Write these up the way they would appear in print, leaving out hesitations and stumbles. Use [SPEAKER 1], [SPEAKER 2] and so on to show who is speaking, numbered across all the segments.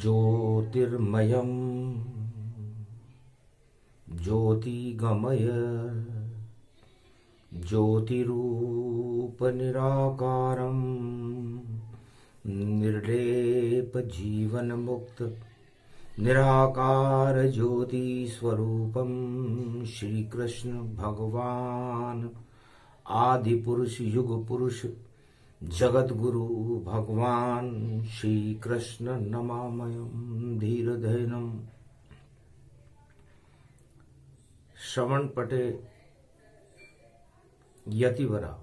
[SPEAKER 1] ज्योतिर्मयं ज्योतिगमय ज्योतिरूपनिराकारं निर्लेपजीवन्मुक्त निराकार ज्योति स्वरूपं श्रीकृष्ण भगवान आदि पुरुष युग पुरुष जगत गुरु भगवान श्री कृष्ण नमामयम् धीरधैर्यम्। श्रवण पटे यतिवरा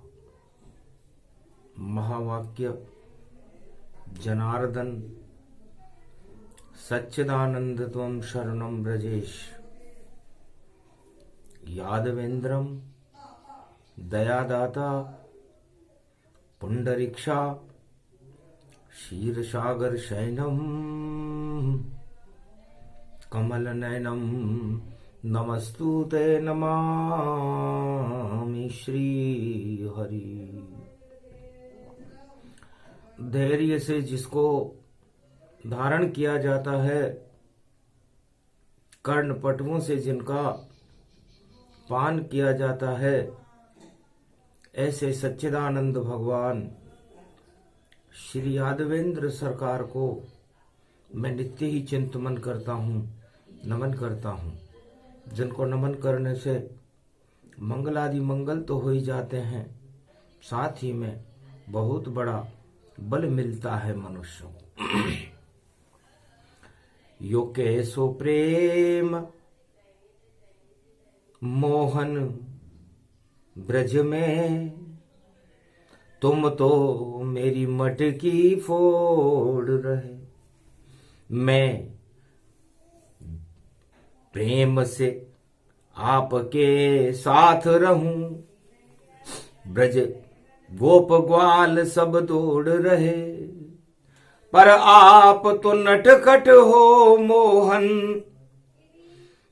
[SPEAKER 1] महावाक्य जनार्दन सच्चिदानंद त्वं शरणं व्रजेश यादवेन्द्रम दयादाता पुंडरीक्षा क्षीरसागर शयनम कमलनयनम नमस्तुते नमामि श्री हरि। धैर्य से जिसको धारण किया जाता है, कर्णपटुओं से जिनका पान किया जाता है, ऐसे सच्चिदानंद भगवान श्री यादवेंद्र सरकार को मैं नित्य ही चिंतन करता हूँ, नमन करता हूँ। जिनको नमन करने से मंगलादि मंगल तो हो ही जाते हैं, साथ ही में बहुत बड़ा बल मिलता है मनुष्य को। यो कैसो प्रेम मोहन ब्रज में, तुम तो मेरी मटकी फोड़ रहे। मैं प्रेम से आपके साथ रहूं, ब्रज गोप ग्वाल सब दौड़ रहे। पर आप तो नटखट हो मोहन,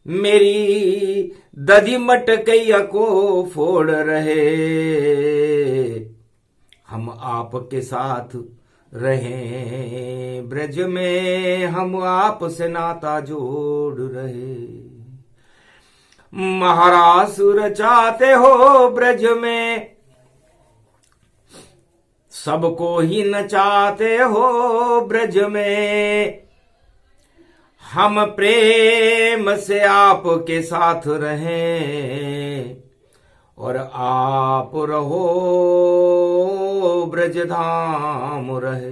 [SPEAKER 1] मेरी दधी मटकैया को फोड़ रहे। हम आपके साथ रहें ब्रज में, हम आपसे नाता जोड़ रहे। महारासुर चाहते हो ब्रज में, सबको ही नचाते हो ब्रज में। हम प्रेम से आपके साथ रहें और आप रहो ब्रजधाम रहे।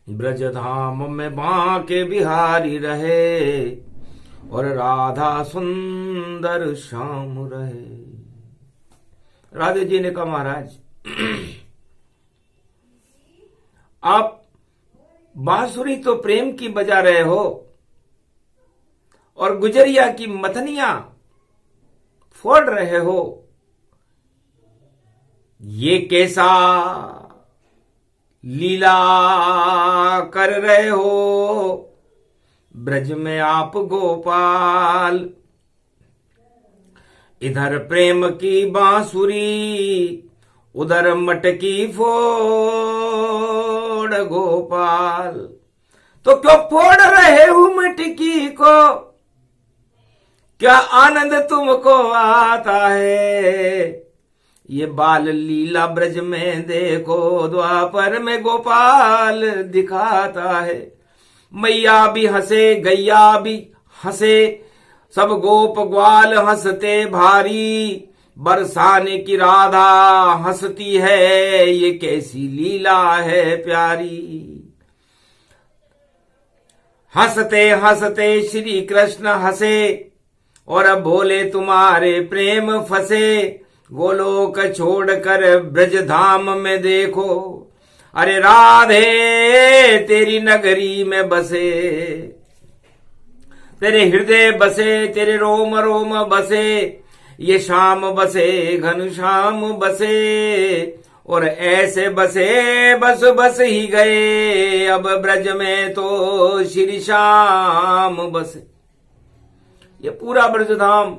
[SPEAKER 1] ब्रजधाम में बांके बिहारी रहे और राधा सुंदर श्याम रहे। राधे जी ने कहा, महाराज आप बांसुरी तो प्रेम की बजा रहे हो और गुजरिया की मथनियां फोड़ रहे हो, ये कैसा लीला कर रहे हो ब्रज में आप गोपाल। इधर प्रेम की बांसुरी, उधर मटकी फोड़ गोपाल। तो क्यों फोड़ रहे हो मटकी को, क्या आनंद तुमको आता है। ये बाल लीला ब्रज में देखो, द्वापर में गोपाल दिखाता है। मैया भी हंसे, गैया भी हंसे, सब गोप ग्वाल हंसते भारी। बरसाने की राधा हंसती है, ये कैसी लीला है प्यारी। हंसते हंसते श्री कृष्ण हंसे और अब बोले तुम्हारे प्रेम फंसे। गोलोक छोड़कर ब्रज धाम में देखो, अरे राधे तेरी नगरी में बसे। तेरे हृदय बसे, तेरे रोम रोम बसे, ये शाम बसे घनश्याम बसे। और ऐसे बसे बस बस ही गए, अब ब्रज में तो श्री श्याम बसे। ये पूरा ब्रजधाम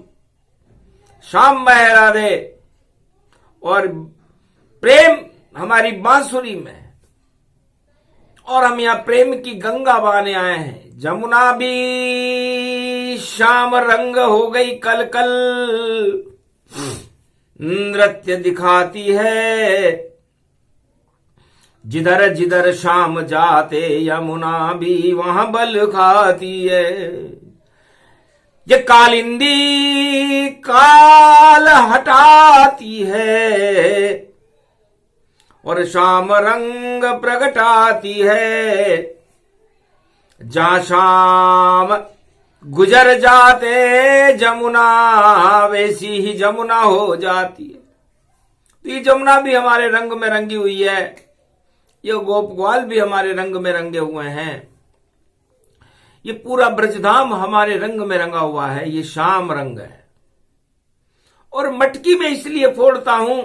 [SPEAKER 1] श्याम में राधे और प्रेम हमारी बांसुरी में। और हम यहाँ प्रेम की गंगा बहाने आए हैं। जमुना भी शाम रंग हो गई कल कल, नृत्य दिखाती है। जिधर जिधर शाम जाते यमुना भी वहां बल खाती है। ये कालिंदी काल हटाती है और शाम रंग प्रगटाती है। जहां शाम गुजर जाते जमुना वैसी ही जमुना हो जाती है। तो ये जमुना भी हमारे रंग में रंगी हुई है, ये गोप ग्वाल भी हमारे रंग में रंगे हुए हैं, ये पूरा ब्रजधाम हमारे रंग में रंगा हुआ है। ये शाम रंग है। और मटकी में इसलिए फोड़ता हूं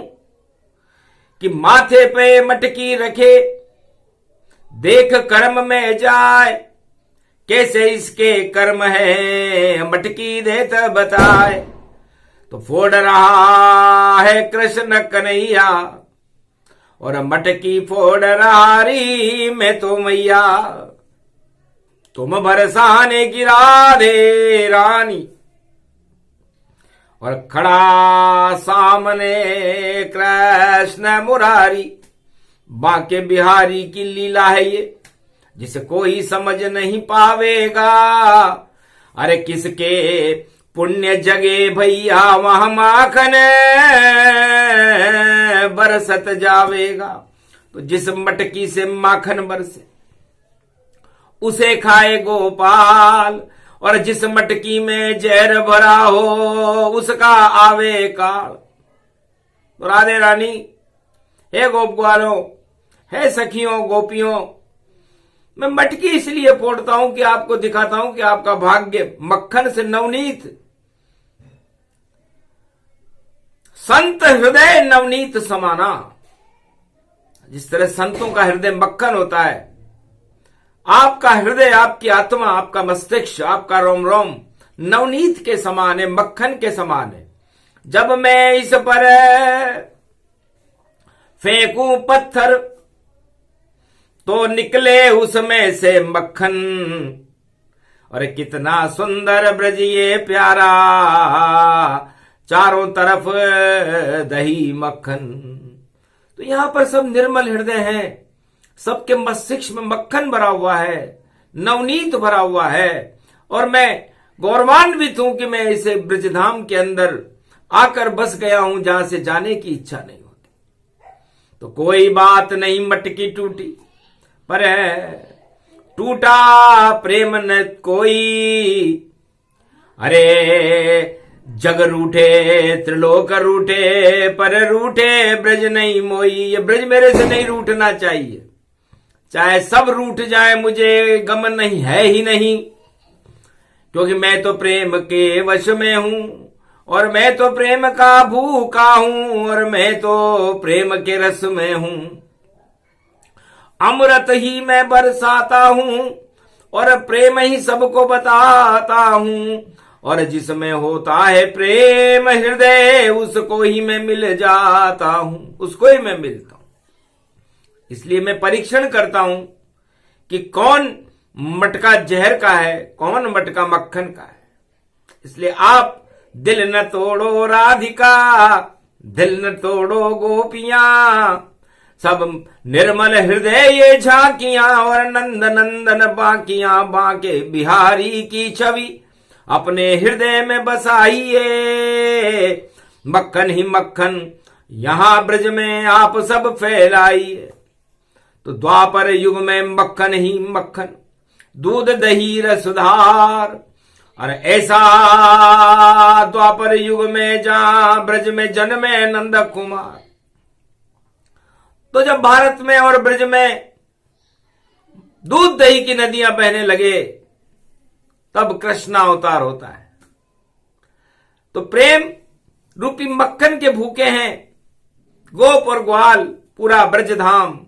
[SPEAKER 1] कि माथे पे मटकी रखे, देख कर्म में जाए, कैसे इसके कर्म है मटकी देत बताए। तो फोड़ रहा है कृष्ण कन्हैया और मटकी फोड़ रहा री मैं तो मैया। तुम बरसाने की राधे रानी और खड़ा सामने कृष्ण मुरारी। बांके बिहारी की लीला है ये, जिसे कोई समझ नहीं पावेगा। अरे किसके पुण्य जगे भैया वहां माखन बरसत जावेगा। तो जिस मटकी से माखन बरसे उसे खाए गोपाल, और जिस मटकी में जहर भरा हो उसका आवे काल। तो राधे रानी, हे गोप ग्वालों, हे सखियों गोपियों, मैं मटकी इसलिए फोड़ता हूं कि आपको दिखाता हूं कि आपका भाग्य मक्खन से नवनीत, संत हृदय नवनीत समाना। जिस तरह संतों का हृदय मक्खन होता है, आपका हृदय, आपकी आत्मा, आपका मस्तिष्क, आपका रोम रोम नवनीत के समान है, मक्खन के समान है। जब मैं इस पर फेंकूं पत्थर तो निकले उसमें से मक्खन। और कितना सुंदर ब्रज ये प्यारा, चारों तरफ दही मक्खन। तो यहां पर सब निर्मल हृदय हैं, सबके मस्तिष्क में मक्खन भरा हुआ है, नवनीत भरा हुआ है। और मैं गौरवान्वित हूं कि मैं इसे ब्रजधाम के अंदर आकर बस गया हूं, जहां से जाने की इच्छा नहीं होती। तो कोई बात नहीं, मटकी टूटी पर टूटा प्रेम न कोई। अरे जग रूठे त्रिलोक रूठे, पर रूठे ब्रज नहीं मोई। ये ब्रज मेरे से नहीं रूठना चाहिए, चाहे सब रूठ जाए मुझे गम नहीं है ही नहीं। क्योंकि मैं तो प्रेम के वश में हूं, और मैं तो प्रेम का भूखा हूं, और मैं तो प्रेम के रस में हूं। अमृत ही मैं बरसाता हूं, और प्रेम ही सबको बताता हूं। और जिसमें होता है प्रेम हृदय, उसको ही मैं मिल जाता हूं, उसको ही मैं मिलता हूं। इसलिए मैं परीक्षण करता हूं कि कौन मटका जहर का है, कौन मटका मक्खन का है। इसलिए आप दिल न तोड़ो राधिका, दिल न तोड़ो गोपियां, सब निर्मल हृदय ये झांकियां, और नंद नंदन बांकियां। बांके बिहारी की छवि अपने हृदय में बसाइए। मक्खन ही मक्खन यहां ब्रज में आप सब फैलाइए। तो द्वापर युग में मक्खन ही मक्खन, दूध दही रसधार। और ऐसा द्वापर युग में जहां ब्रज में जन्मे नंद कुमार। तो जब भारत में और ब्रज में दूध दही की नदियां बहने लगे, तब कृष्णा अवतार होता है। तो प्रेम रूपी मक्खन के भूखे हैं गोप और ग्वाल, पूरा ब्रजधाम।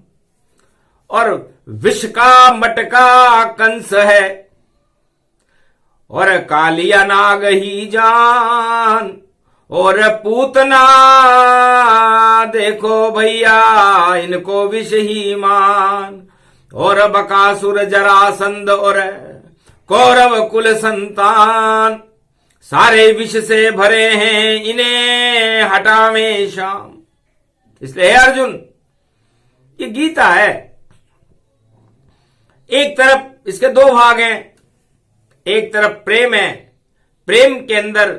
[SPEAKER 1] और विष का मटका कंस है, और कालिया नाग ही जान, और पूतना देखो भैया इनको विष ही मान। और बकासुर जरासंध और कौरव कुल संतान, सारे विष से भरे हैं इन्हें हटावे शाम। इसलिए अर्जुन, ये गीता है, एक तरफ इसके दो भाग हैं, एक तरफ प्रेम है, प्रेम के अंदर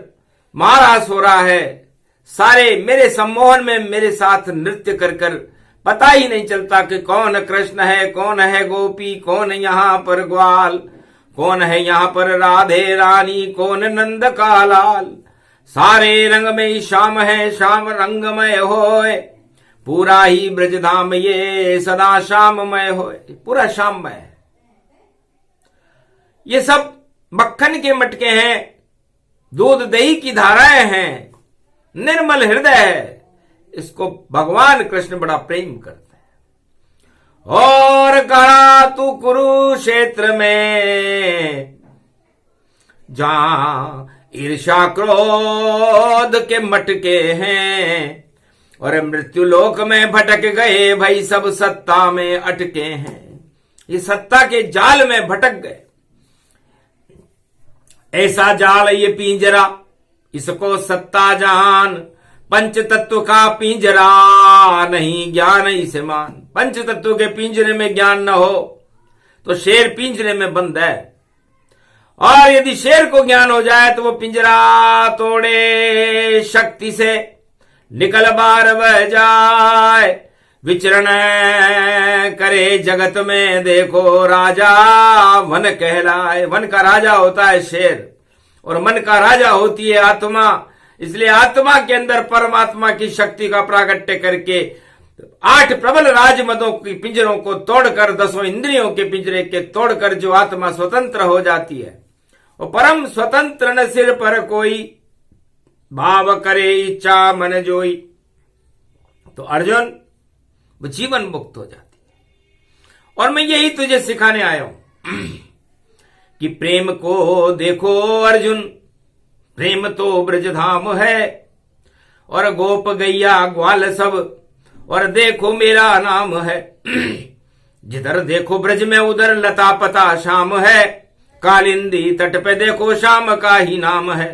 [SPEAKER 1] महारास हो रहा है, सारे मेरे सम्मोहन में मेरे साथ नृत्य कर कर पता ही नहीं चलता कि कौन कृष्ण है, कौन है गोपी, कौन यहां पर ग्वाल, कौन है यहां पर राधे रानी, कौन नंद का लाल। सारे रंग में श्याम है, श्याम रंगमय होए, पूरा ही ब्रजधाम ये सदा श्याममय होए, पूरा श्याममय है। ये सब मक्खन के मटके हैं, दूध दही की धाराएं हैं, निर्मल हृदय है, इसको भगवान कृष्ण बड़ा प्रेम करते हैं। और कहा तू कुरुक्षेत्र में, जहां ईर्ष्या क्रोध के मटके हैं, और मृत्यु लोक में भटक गए भाई सब सत्ता में अटके हैं। ये सत्ता के जाल में भटक गए, ऐसा जाल ये पिंजरा, इसको सत्ता जान, पंच तत्व का पिंजरा नहीं ज्ञान इसे मान। पंच तत्व के पिंजरे में ज्ञान न हो तो शेर पिंजरे में बंद है, और यदि शेर को ज्ञान हो जाए तो वो पिंजरा तोड़े शक्ति से निकल बार बह जाए, विचरण करे जगत में, देखो राजा वन कहलाए। वन का राजा होता है शेर, और मन का राजा होती है आत्मा। इसलिए आत्मा के अंदर परमात्मा की शक्ति का प्रागट्य करके 8 प्रबल राजमदों की पिंजरों को तोड़कर, 10 इंद्रियों के पिंजरे के तोड़कर जो आत्मा स्वतंत्र हो जाती है, वो परम स्वतंत्र न सिर पर कोई, भाव करे इच्छा मन जोई। तो अर्जुन, वो जीवन मुक्त हो जाती है। और मैं यही तुझे सिखाने आया हूं कि प्रेम को देखो अर्जुन, प्रेम तो ब्रजधाम है, और गोप गैया ग्वाल सब, और देखो मेरा नाम है। जिधर देखो ब्रज में उधर लता पता श्याम है, कालिंदी तट पे देखो श्याम का ही नाम है।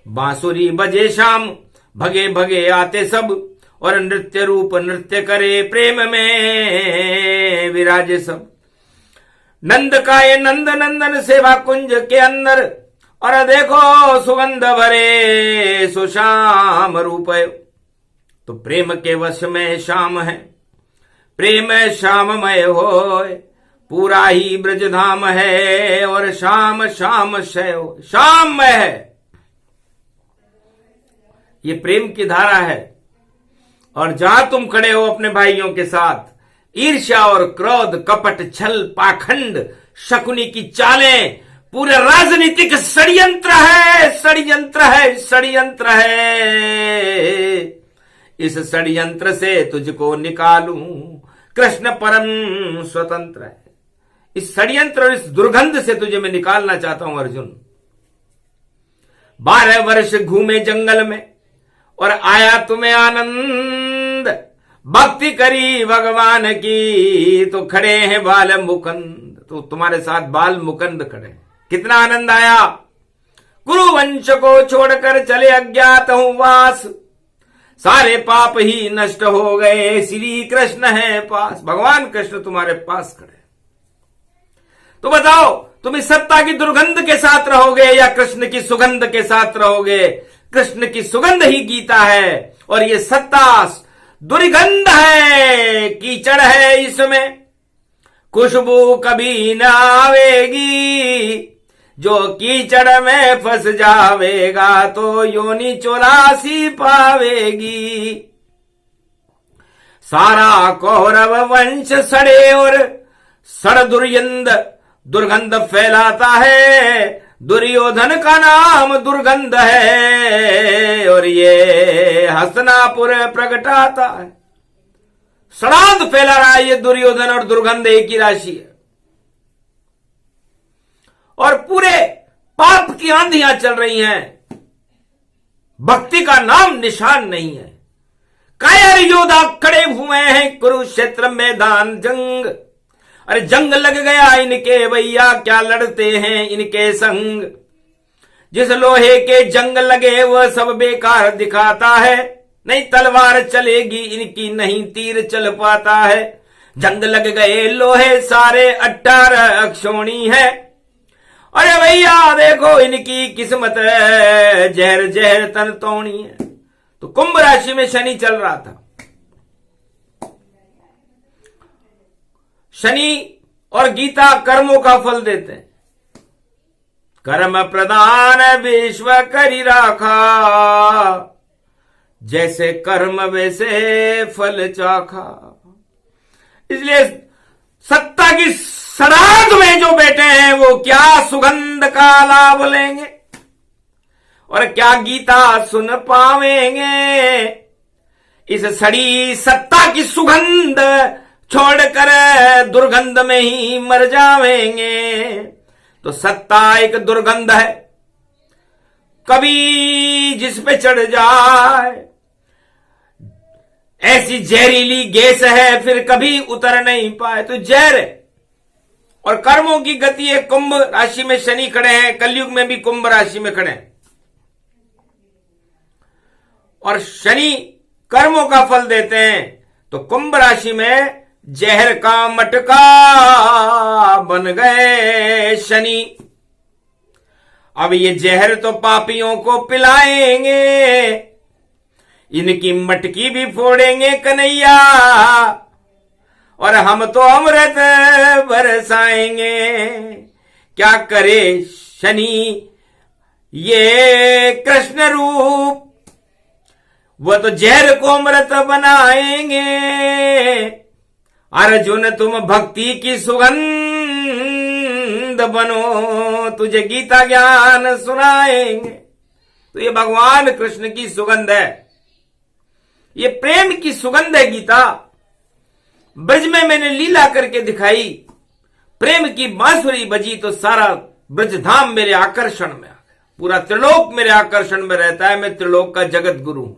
[SPEAKER 1] बांसुरी बजे श्याम, भगे भगे आते सब, और नृत्य रूप नृत्य करे, प्रेम में विराजे सब। नंद का ये नंद नंदन सेवा कुंज के अंदर, और देखो सुगंध भरे सुश्याम रूप। तो प्रेम के वश में श्याम है, प्रेम श्याममय होए, पूरा ही ब्रजधाम है, और श्याम श्याम शय हो, श्याममय है। ये प्रेम की धारा है। और जहां तुम खड़े हो अपने भाइयों के साथ, ईर्ष्या और क्रोध, कपट, छल, पाखंड, शकुनी की चालें, पूरे राजनीतिक षड्यंत्र है, षड्यंत्र है, षड्यंत्र है। इस षड्यंत्र से तुझको निकालूं, कृष्ण परम स्वतंत्र है। इस षड्यंत्र और इस दुर्गंध से तुझे मैं निकालना चाहता हूं अर्जुन। 12 वर्ष घूमे जंगल में, और आया तुम्हें आनंद, भक्ति करी भगवान की, तो खड़े हैं बाल मुकुंद। तो तुम्हारे साथ बाल मुकुंद खड़े, कितना आनंद आया। कुरुवंश को छोड़कर चले अज्ञात हूं वास, सारे पाप ही नष्ट हो गए, श्री कृष्ण है पास। भगवान कृष्ण तुम्हारे पास खड़े। तो बताओ, तुम इस सत्ता की दुर्गंध के साथ रहोगे या कृष्ण की सुगंध के साथ रहोगे? कृष्ण की सुगंध ही गीता है, और ये सत्ता दुर्गंध है, कीचड़ है, इसमें खुशबू कभी न आवेगी। जो कीचड़ में फंस जावेगा तो योनि 84 पावेगी। सारा कौरव वंश सड़े और सड़ दुर्गंध फैलाता है। दुर्योधन का नाम दुर्गंध है, और ये हस्तिनापुर प्रगटाता है। सड़ांध फैला रहा है ये दुर्योधन और दुर्गंध एक ही राशि है, और पूरे पाप की आंधियां चल रही हैं। भक्ति का नाम निशान नहीं है। कायर योद्धा खड़े हुए हैं कुरुक्षेत्र मैदान जंग। अरे जंग लग गया इनके भैया, क्या लड़ते हैं इनके संग। जिस लोहे के जंग लगे वह सब बेकार दिखाता है, नहीं तलवार चलेगी इनकी, नहीं तीर चल पाता है। जंग लग गए लोहे सारे 18 अक्षोणी है। अरे भैया देखो इनकी किस्मत है, जहर जहर तन तोणी है। तो कुंभ राशि में शनि चल रहा था। शनि और गीता कर्मों का फल देते हैं। कर्म प्रदान विश्व करी राखा, जैसे कर्म वैसे फल चाखा। इसलिए सत्ता की सराध में जो बैठे हैं वो क्या सुगंध का लाभ लेंगे और क्या गीता सुन पावेंगे। इस सड़ी सत्ता की सुगंध छोड़कर दुर्गंध में ही मर जावेंगे। तो सत्ता एक दुर्गंध है, कभी जिस पे चढ़ जाए ऐसी जहरीली गैस है, फिर कभी उतर नहीं पाए। तो जहर है। और कर्मों की गति है। कुंभ राशि में शनि खड़े हैं, कलयुग में भी कुंभ राशि में खड़े हैं। और शनि कर्मों का फल देते हैं। तो कुंभ राशि में जहर का मटका बन गए शनि। अब ये जहर तो पापियों को पिलाएंगे, इनकी मटकी भी फोड़ेंगे कन्हैया, और हम तो अमृत बरसाएंगे। क्या करे शनि ये कृष्ण रूप, वो तो जहर को अमृत बनाएंगे। अर्जुन तुम भक्ति की सुगंध बनो, तुझे गीता ज्ञान सुनाएंगे। तो ये भगवान कृष्ण की सुगंध है, ये प्रेम की सुगंध है गीता। ब्रज में मैंने लीला करके दिखाई, प्रेम की बांसुरी बजी तो सारा ब्रज धाम मेरे आकर्षण में आ गया। पूरा त्रिलोक मेरे आकर्षण में रहता है। मैं त्रिलोक का जगत गुरु हूं।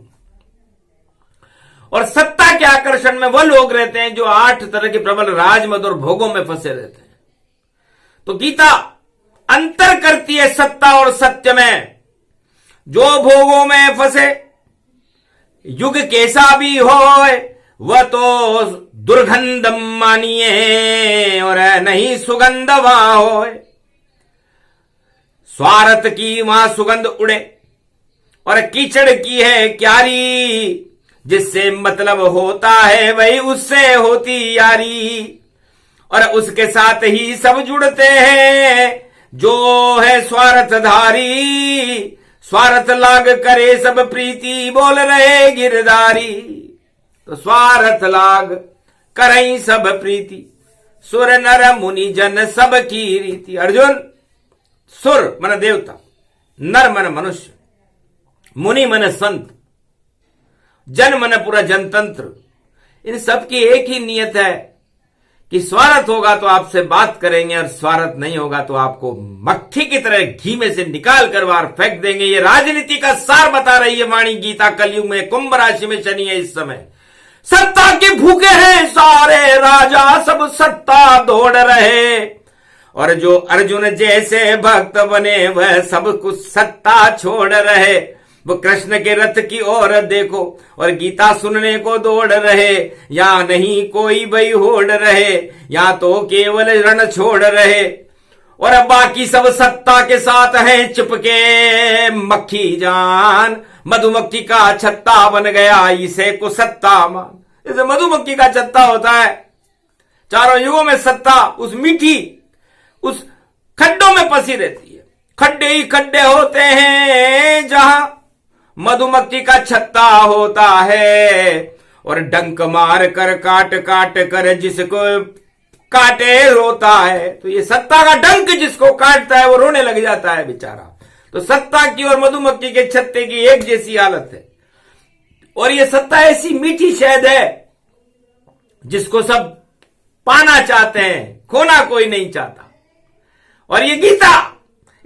[SPEAKER 1] और सत्ता के आकर्षण में वो लोग रहते हैं जो 8 तरह के प्रबल राजमद और भोगों में फंसे रहते हैं। तो गीता अंतर करती है सत्ता और सत्य में। जो भोगों में फंसे, युग कैसा भी हो वह तो दुर्गंध मानिए, और नहीं सुगंध वहां हो। स्वार्थ की वहां सुगंध उड़े, और कीचड़ की है क्यारी। जिससे मतलब होता है वही उससे होती यारी, और उसके साथ ही सब जुड़ते हैं जो है स्वार्थधारी। स्वार्थ लाग करे सब प्रीति, बोल रहे गिरधारी। तो स्वार्थ लाग करई सब प्रीति, सुर नर मुनि जन सब की रीति। अर्जुन, सुर मन देवता, नर मन मनुष्य, मुनि मन संत, जन मन पूरा जनतंत्र, इन सब की एक ही नियत है कि स्वार्थ होगा तो आपसे बात करेंगे, और स्वार्थ नहीं होगा तो आपको मक्खी की तरह घी में से निकाल कर बाहर फेंक देंगे। ये राजनीति का सार बता रही है वाणी गीता। कलयुग में कुंभ राशि में शनि है इस समय। सत्ता के भूखे हैं सारे राजा, सब सत्ता दौड़ रहे, और जो अर्जुन जैसे भक्त बने वह सब कुछ सत्ता छोड़ रहे। वो कृष्ण के रथ की ओर देखो, और गीता सुनने को दौड़ रहे। या नहीं कोई भई होड़ रहे, या तो केवल रण छोड़ रहे। और अब बाकी सब सत्ता के साथ हैं चिपके। मक्खी जान मधुमक्खी का छत्ता बन गया, इसे को सत्ता मान। जैसे मधुमक्खी का छत्ता होता है, चारों युगों में सत्ता उस मीठी उस खड्डों में फंसी रहती है। खड्डे ही खड्डे होते हैं जहां मधुमक्खी का छत्ता होता है, और डंक मार कर काट काट कर जिसको काटे रोता है। तो ये सत्ता का डंक जिसको काटता है वो रोने लग जाता है बेचारा। तो सत्ता की और मधुमक्खी के छत्ते की एक जैसी हालत है। और ये सत्ता ऐसी मीठी शहद है जिसको सब पाना चाहते हैं, खोना कोई नहीं चाहता। और ये गीता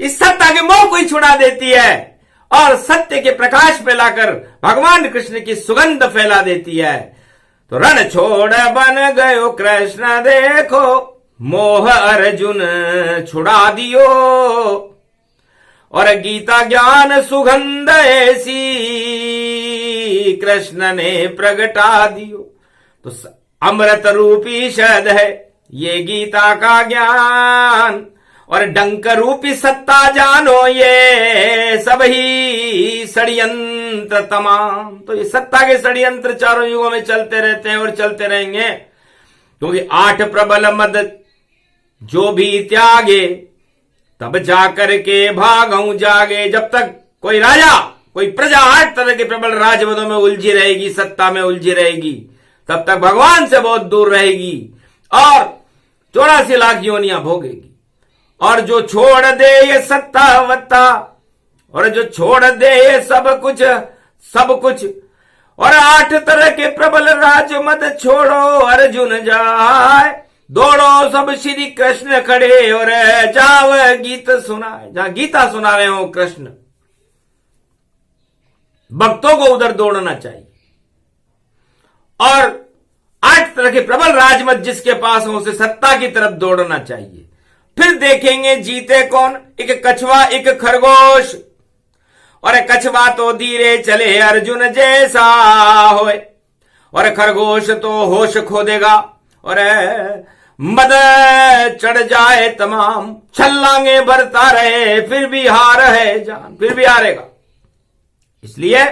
[SPEAKER 1] इस सत्ता के मोह को ही छुड़ा देती है, और सत्य के प्रकाश फैलाकर भगवान कृष्ण की सुगंध फैला देती है। तो रण छोड़ बन गयो कृष्ण देखो, मोह अर्जुन छुड़ा दियो, और गीता ज्ञान सुगंध ऐसी कृष्ण ने प्रगटा दियो। तो अमृत रूपी शहद है ये गीता का ज्ञान, और डंक रूपी सत्ता जानो ये सब ही षड्यंत्र तमाम। तो ये सत्ता के षड्यंत्र चारों युगों में चलते रहते हैं और चलते रहेंगे, क्योंकि 8 प्रबल मद जो भी त्यागे तब जाकर के भागऊ जागे। जब तक कोई राजा कोई प्रजा 8 तरह के प्रबल राजमदों में उलझी रहेगी, सत्ता में उलझी रहेगी, तब तक भगवान से बहुत दूर रहेगी और 84 लाख योनियां भोगेगी। और जो छोड़ दे ये सत्ता वत्ता, और जो छोड़ दे ये सब कुछ, और 8 तरह के प्रबल राजमद छोड़ो अर्जुन जाए, दौड़ो सब श्री कृष्ण खड़े और जाव गीत सुनाए। जहां गीता सुना रहे हो कृष्ण, भक्तों को उधर दौड़ना चाहिए। और 8 तरह के प्रबल राजमद जिसके पास हो उसे सत्ता की तरफ दौड़ना चाहिए। फिर देखेंगे जीते कौन, एक कछुआ एक खरगोश, और कछुआ तो धीरे चले अर्जुन जैसा होए, और खरगोश तो होश खो देगा और मद चढ़ जाए तमाम, छलांगे भरता रहे फिर भी हार है जान, फिर भी हारेगा। इसलिए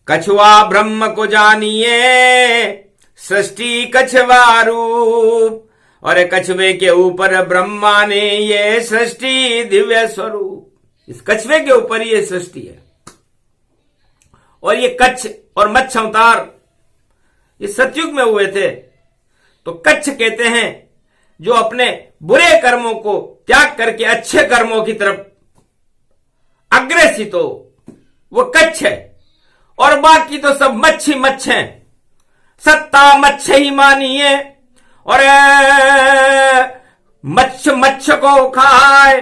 [SPEAKER 1] कछुआ ब्रह्म को जानिए, सृष्टि कछुआ रूप, और कछुए के ऊपर ब्रह्मा ने ये सृष्टि दिव्य स्वरूप। इस कछुए के ऊपर ये सृष्टि है। और ये कच्छ और मच्छ अवतार ये सतयुग में हुए थे। तो कच्छ कहते हैं जो अपने बुरे कर्मों को त्याग करके अच्छे कर्मों की तरफ अग्रसित हो, वो कच्छ है। और बाकी तो सब मच्छी मच्छ हैं। सत्ता मच्छ ही मानिए, और मच्छ को खाए।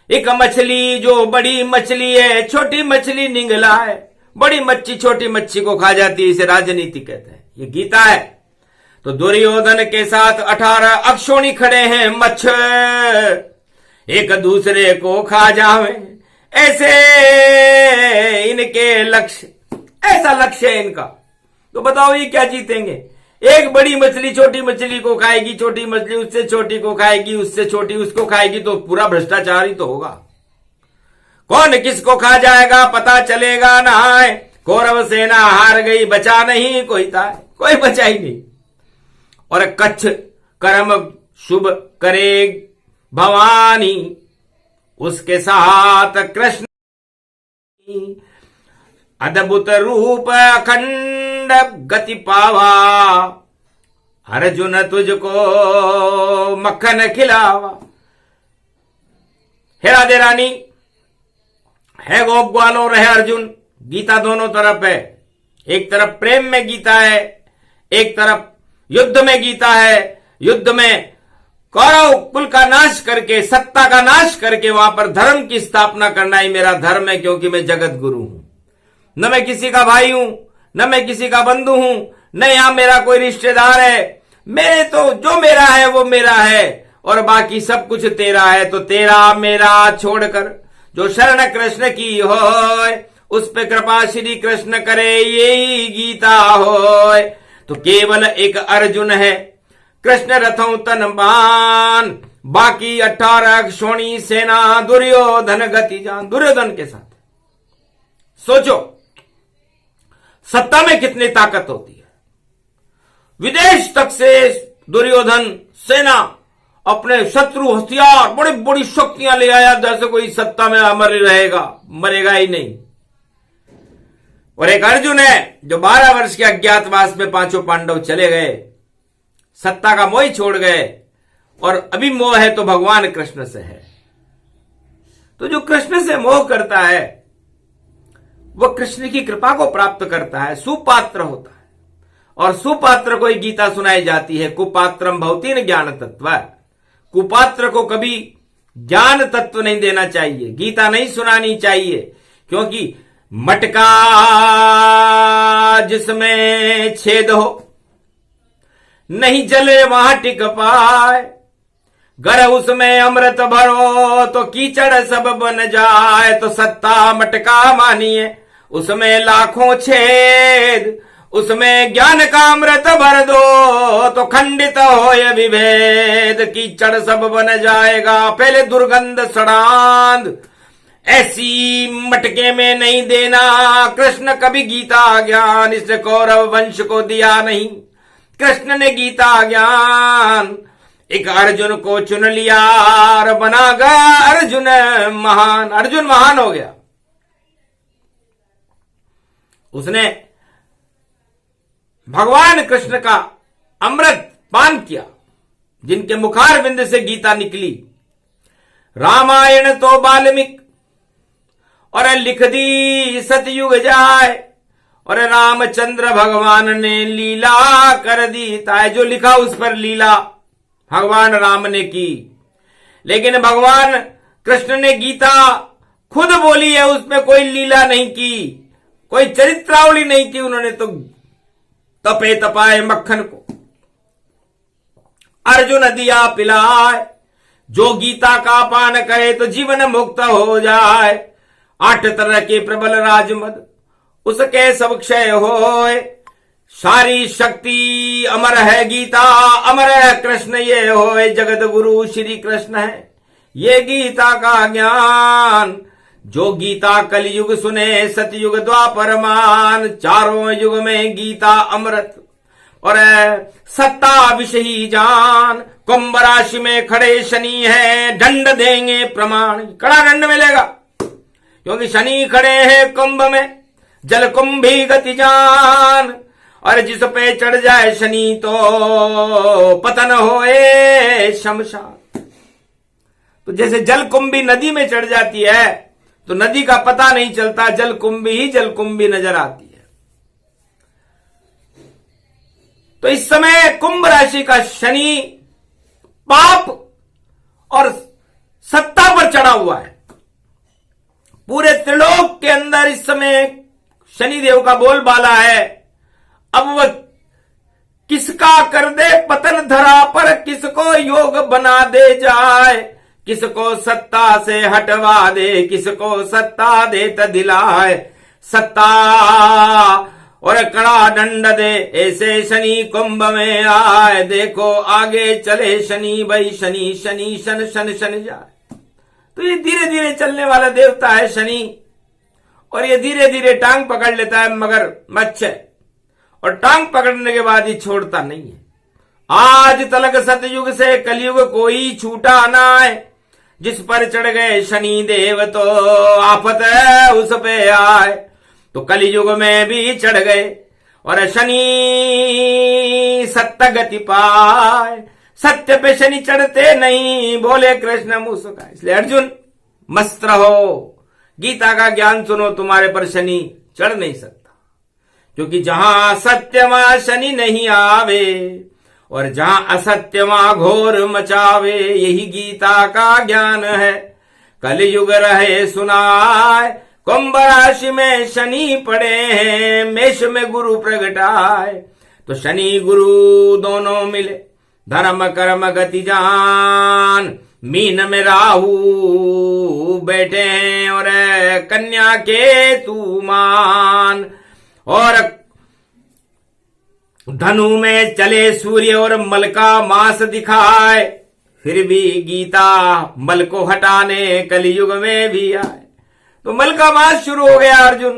[SPEAKER 1] एक मछली जो बड़ी मछली है छोटी मछली निगलाए, बड़ी मच्छी छोटी मच्छी को खा जाती है, इसे राजनीति कहते हैं। ये गीता है। तो दुर्योधन के साथ 18 अक्षोणी खड़े हैं मच्छ, एक दूसरे को खा जावे, ऐसे इनके लक्ष्य, ऐसा लक्ष्य है इनका। तो बताओ ये क्या जीतेंगे? एक बड़ी मछली छोटी मछली को खाएगी, छोटी मछली उससे छोटी को खाएगी, उससे छोटी उसको खाएगी, तो पूरा भ्रष्टाचार ही तो होगा। कौन किसको खा जाएगा पता चलेगा ना। कौरव सेना हार गई, बचा नहीं कोई था, कोई बचा ही नहीं। और कच्छ कर्म शुभ करे भवानी, उसके साथ कृष्ण अद्भुत रूप अखंड गति पावा, अर्जुन तुझको मक्खन खिलावा। हे राधे रानी, है गोप ग्वालों, रहे अर्जुन। गीता दोनों तरफ है। एक तरफ प्रेम में गीता है, एक तरफ युद्ध में गीता है। युद्ध में कौरव कुल का नाश करके, सत्ता का नाश करके वहां पर धर्म की स्थापना करना ही मेरा धर्म है, क्योंकि मैं जगत गुरु हूं। न मैं किसी का भाई हूं, न मैं किसी का बंधु हूं, न यहां मेरा कोई रिश्तेदार है। मेरे तो जो मेरा है वो मेरा है, और बाकी सब कुछ तेरा है। तो तेरा मेरा छोड़कर जो शरण कृष्ण की होय, उस पे कृपा श्री कृष्ण करे, यही गीता होय। तो केवल एक अर्जुन है, कृष्ण रथों तन बान, बाकी 18 अक्षोणी सेना, दुर्योधन गति जान। दुर्योधन के साथ सोचो सत्ता में कितनी ताकत होती है। विदेश तक से दुर्योधन सेना अपने शत्रु हथियार बड़ी बड़ी शक्तियां ले आया, जैसे कोई सत्ता में अमर रहेगा, मरेगा ही नहीं। और एक अर्जुन है जो 12 वर्ष के अज्ञातवास में 5 पांडव चले गए, सत्ता का मोह छोड़ गए, और अभी मोह है तो भगवान कृष्ण से है। तो जो कृष्ण से मोह करता है वह कृष्ण की कृपा को प्राप्त करता है, सुपात्र होता है। और सुपात्र को ही गीता सुनाई जाती है, कुपात्रम भवति न ज्ञान तत्व। कुपात्र को कभी ज्ञान तत्व नहीं देना चाहिए, गीता नहीं सुनानी चाहिए, क्योंकि मटका जिसमें छेद हो, नहीं जले वहां टिक पाए। गर उसमें अमृत भरो तो कीचड़ सब बन जाए। तो सत्ता मटका मानिए उसमें लाखों छेद, उसमें ज्ञान का अमृत भर दो तो खंडित हो ये विभेद। कीचड़ सब बन जाएगा पहले दुर्गंध सड़ांध, ऐसी मटके में नहीं देना कृष्ण कभी गीता ज्ञान। इसने कौरव वंश को दिया नहीं कृष्ण ने गीता ज्ञान। एक अर्जुन को चुन लिया और बना गया अर्जुन महान। अर्जुन महान हो गया, उसने भगवान कृष्ण का अमृत पान किया जिनके मुखार बिंद से गीता निकली। रामायण तो वाल्मीकि और लिख दी सतयुग जाए, और रामचंद्र भगवान ने लीला कर दी ताय। जो लिखा उस पर लीला भगवान राम ने की, लेकिन भगवान कृष्ण ने गीता खुद बोली है, उसमें कोई लीला नहीं की, कोई चरित्रावली नहीं की। उन्होंने तो तपे तपाए मक्खन को अर्जुन दिया पिलाए। जो गीता का पान करे तो जीवन मुक्त हो जाए। 8 तरह के प्रबल राजमद उसके सब क्षय होए। सारी शक्ति अमर है गीता, अमर है कृष्ण ये होए। जगत गुरु श्री कृष्ण है ये गीता का ज्ञान। जो गीता कलयुग सुने सतयुग द्वापर मान। चारों युग में गीता अमृत और सत्ता विषयी जान। कुंभ राशि में खड़े शनि है दंड देंगे प्रमाण। कड़ा दंड मिलेगा क्योंकि शनि खड़े हैं कुंभ में, जल कुंभी गति जान। और जिस पे चढ़ जाए शनि तो पतन होए शमशान। तो जैसे जल कुंभी नदी में चढ़ जाती है तो नदी का पता नहीं चलता, जल कुंभी ही जल कुंभी नजर आती है। तो इस समय कुंभ राशि का शनि पाप और सत्ता पर चढ़ा हुआ है। पूरे त्रिलोक के अंदर इस समय शनिदेव का बोलबाला है। अब वह किसका कर दे पतन धरा पर, किसको योग बना दे जाए। किसको सत्ता से हटवा दे, किसको सत्ता दे दिलाए। सत्ता और कड़ा दंड दे ऐसे शनि कुंभ में आए। देखो आगे चले शनि भाई, शनि शनि शन शन शन जाए। तो ये धीरे धीरे चलने वाला देवता है शनि, और ये धीरे धीरे टांग पकड़ लेता है मगर मच्छ, और टांग पकड़ने के बाद ही छोड़ता नहीं है। आज तलक सतयुग से कलयुग कोई छूटा ना है। जिस पर चढ़ गए शनि देव तो आफत है उस पे आए। तो कलयुग में भी चढ़ गए और शनि सत्य गति पाए। सत्य पे शनि चढ़ते नहीं, बोले कृष्ण मुस्काए। इसलिए अर्जुन मस्त रहो, गीता का ज्ञान सुनो, तुम्हारे पर शनि चढ़ नहीं सकता। क्योंकि जहां सत्य वहां शनि नहीं आवे, और जहां असत्य वहां घोर मचावे। यही गीता का ज्ञान है कलयुग रहे सुनाए। कुंभ राशि में शनि पड़े हैं, मेष में गुरु प्रगटाए। तो शनि गुरु दोनों मिले, धर्म कर्म गति जान। मीन में राहु बैठे हैं और कन्या के तू मान। और धनु में चले सूर्य और मल का मास दिखाए। फिर भी गीता मल को हटाने कलयुग में भी आए। तो मल का मास शुरू हो गया अर्जुन।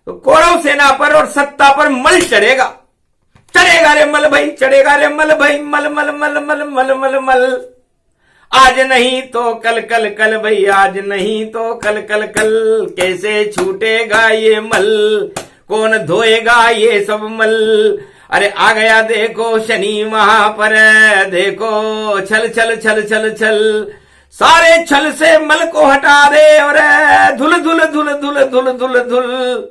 [SPEAKER 1] तो कौरव सेना पर और सत्ता पर मल चढ़ेगा, चढ़ेगा रे मल भाई, चढ़ेगा रे मल भाई। मल मल मल मल मल मल मल। आज नहीं तो कल, कल कल भाई आज नहीं तो कल, कल कल। कैसे छूटेगा ये मल, कौन धोएगा ये सब मल। अरे आ गया देखो शनि वहां पर, देखो छल छल छल छल छल। सारे छल से मल को हटा दे और धुल धुल धुल धुल धुल धुल धुल।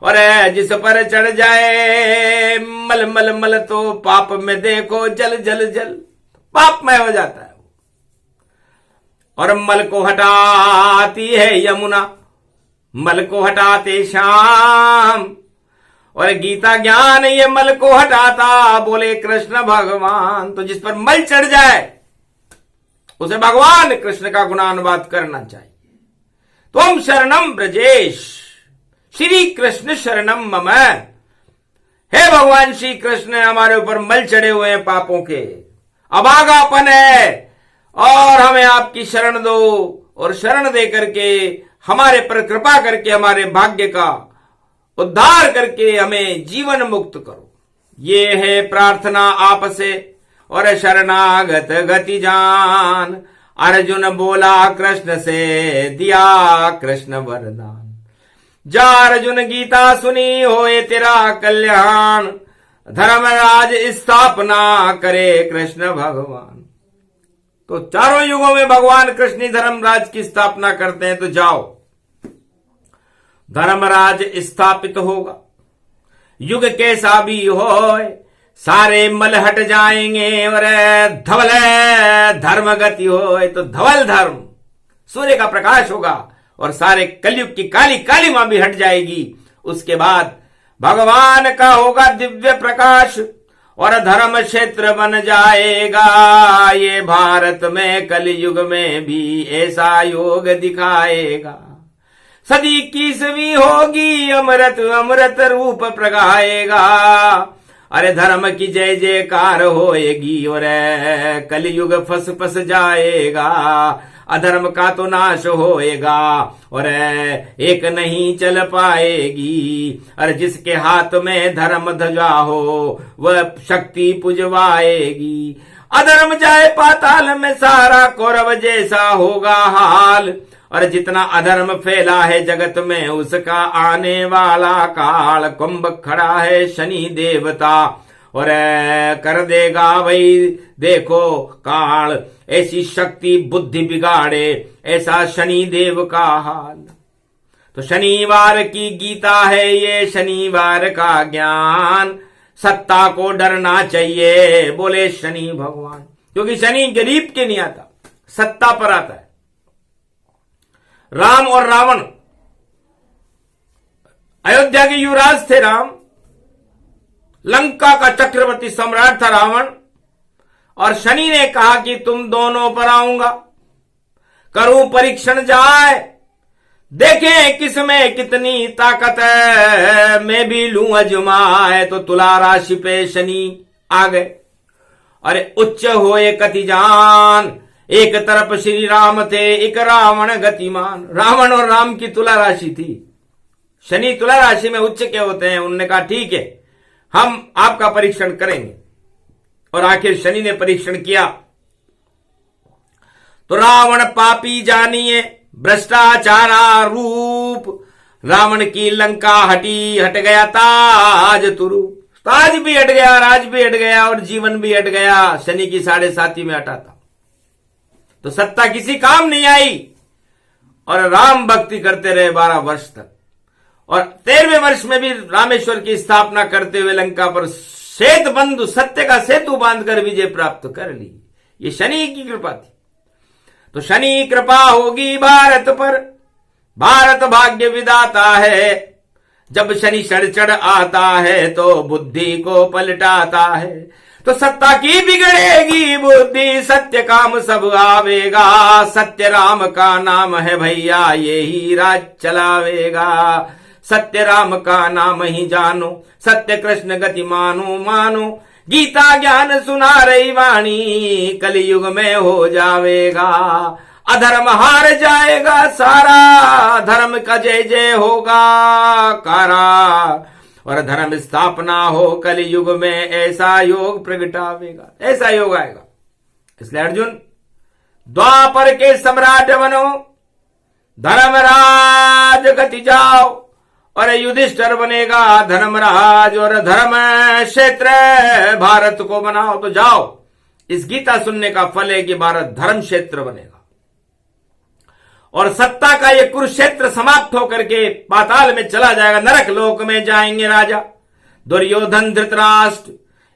[SPEAKER 1] और जिस पर चढ़ जाए मल मल मल तो पाप में देखो जल जल जल, पापमय हो जाता है। और मल को हटाती है यमुना, मल को हटाते श्याम। और गीता ज्ञान ये मल को हटाता, बोले कृष्ण भगवान। तो जिस पर मल चढ़ जाए उसे भगवान कृष्ण का गुणानुवाद करना चाहिए। त्वम शरणम ब्रजेश श्री कृष्ण शरणम मम। हे भगवान श्री कृष्ण, हमारे ऊपर मल चढ़े हुए हैं पापों के, अभागापन है, और हमें आपकी शरण दो, और शरण दे करके हमारे पर कृपा करके हमारे भाग्य का उद्धार करके हमें जीवन मुक्त करो। ये है प्रार्थना आपसे और शरणागत गति जान। अर्जुन बोला कृष्ण से, दिया कृष्ण वरदान। जा अर्जुन गीता सुनी, होए तेरा कल्याण। धर्मराज स्थापना करे कृष्ण भगवान। तो चारों युगों में भगवान कृष्ण ही धर्मराज की स्थापना करते हैं। तो जाओ, धर्मराज स्थापित होगा। युग कैसा भी हो, सारे मल हट जाएंगे, और धवल धर्म गति हो, तो धवल धर्म, सूर्य का प्रकाश होगा, और सारे कलयुग की काली काली मां भी हट जाएगी। उसके बाद भगवान का होगा दिव्य प्रकाश, और धर्म क्षेत्र बन जाएगा। ये भारत में कलयुग में भी ऐसा योग दिखाएगा। सदी 21वीं होगी, अमृत अमृत रूप प्रगाएगा। अरे धर्म की जय जयकार होएगी, और कलयुग फस फस जाएगा। अधर्म का तो नाश होएगा, और एक नहीं चल पाएगी। अरे जिसके हाथ में धर्म ध्वजा हो, वह शक्ति पुजवाएगी। अधर्म जाए पाताल में, सारा कौरव जैसा होगा हाल। और जितना अधर्म फैला है जगत में, उसका आने वाला काल। कुंभ खड़ा है शनि देवता, और कर देगा भाई देखो काल। ऐसी शक्ति बुद्धि बिगाड़े, ऐसा शनि देव का हाल। तो शनिवार की गीता है ये, शनिवार का ज्ञान। सत्ता को डरना चाहिए, बोले शनि भगवान, क्योंकि शनि गरीब के नहीं आता, सत्ता पर आता है। राम और रावण, अयोध्या के युवराज थे राम, लंका का चक्रवर्ती सम्राट था रावण, और शनि ने कहा कि तुम दोनों पर आऊंगा, करूं परीक्षण जाए, देखें किसमें कितनी ताकत है, मैं भी लूं अजमाए। तो तुला राशि पे शनि आ गए। अरे उच्च होए कति जान, एक तरफ श्री राम थे, एक रावण गतिमान। रावण और राम की तुला राशि थी। शनि तुला राशि में उच्च के होते हैं। उन्होंने कहा ठीक है, हम आपका परीक्षण करेंगे। और आखिर शनि ने परीक्षण किया। तो रावण पापी जानिए, भ्रष्टाचारा रूप। रावण की लंका हट गया ताज तुरु। ताज भी हट गया, राज भी हट गया, और जीवन भी हट गया। शनि की 7.5 में हटा था। तो सत्ता किसी काम नहीं आई, और राम भक्ति करते रहे 12 वर्ष तक। और 13वें वर्ष में भी रामेश्वर की स्थापना करते हुए लंका पर सेतु बंधु, सत्य का सेतु बांधकर विजय प्राप्त कर ली। ये शनि की कृपा थी। तो शनि कृपा होगी भारत पर, भारत भाग्य विधाता है। जब शनि चढ़ आता है तो बुद्धि को पलटाता है। तो सत्ता की बिगड़ेगी बुद्धि, सत्य काम सब आवेगा। सत्य राम का नाम है भैया, यही राज चलावेगा। सत्य राम का नाम ही जानो, सत्य कृष्ण गति मानो। गीता ज्ञान सुना रही वाणी, कलयुग में हो जावेगा। अधर्म हार जाएगा सारा, धर्म का जय जय होगा कारा। और धर्म स्थापना हो कलयुग में, ऐसा योग प्रगटावेगा, ऐसा योग आएगा। इसलिए अर्जुन, द्वापर के सम्राट बनो, धर्मराज गति जाओ। और युधिष्ठिर बनेगा धर्मराज, और धर्म क्षेत्र भारत को बनाओ। तो जाओ, इस गीता सुनने का फल है कि भारत धर्म क्षेत्र बनेगा, और सत्ता का ये कुरुक्षेत्र समाप्त होकर के पाताल में चला जाएगा। नरक लोक में जाएंगे राजा। दुर्योधन धृतराष्ट्र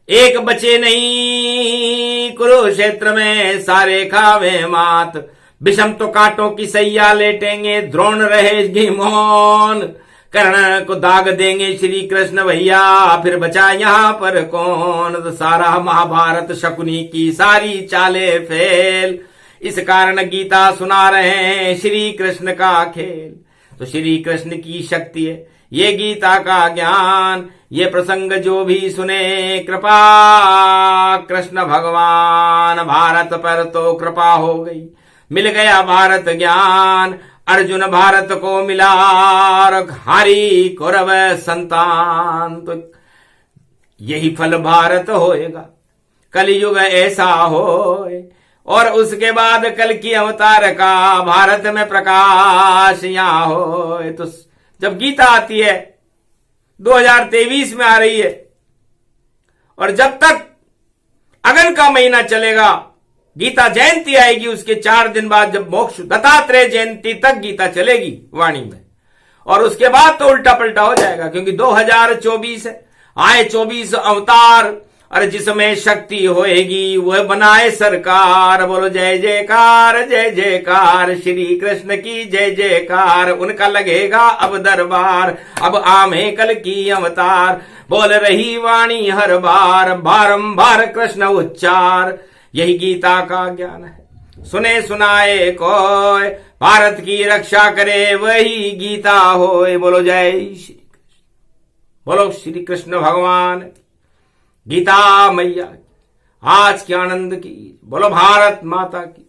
[SPEAKER 1] एक बचे नहीं, कुरुक्षेत्र में सारे खावे मात। विषम तो कांटों की सैया लेटेंगे, द्रोण रहेगी मौन। कर्ण को दाग देंगे श्री कृष्ण भैया, फिर बचा यहां पर कौन। तो सारा महाभारत शकुनी की सारी चाले फेल। इस कारण गीता सुना रहे हैं श्री कृष्ण का खेल। तो श्री कृष्ण की शक्ति है ये गीता का ज्ञान। ये प्रसंग जो भी सुने कृपा कृष्ण भगवान, भारत पर तो कृपा हो गई, मिल गया भारत ज्ञान। अर्जुन भारत को मिला और हारी कौरव संतान। तो यही फल भारत होएगा, कलयुग ऐसा होए। और उसके बाद कल की अवतार का भारत में प्रकाश यहां होए। तो जब गीता आती है 2023 में आ रही है, और जब तक अगन का महीना चलेगा, गीता जयंती आएगी, उसके 4 दिन बाद जब मोक्ष दत्तात्रेय जयंती तक गीता चलेगी वाणी में। और उसके बाद तो उल्टा पलटा हो जाएगा, क्योंकि 2024 है, आए 24 अवतार, और जिसमें शक्ति होएगी वह बनाए सरकार। बोलो जय जयकार श्री कृष्ण की जय जयकार। उनका लगेगा अब दरबार, अब आमे कल की अवतार। बोल रही वाणी हर बार, बारंबार कृष्ण उच्चार। यही गीता का ज्ञान है, सुने सुनाए कोय, भारत की रक्षा करे वही गीता होए। बोलो जय श्री कृष्ण, बोलो श्री कृष्ण भगवान, गीता मैया आज के आनंद की, बोलो भारत माता की।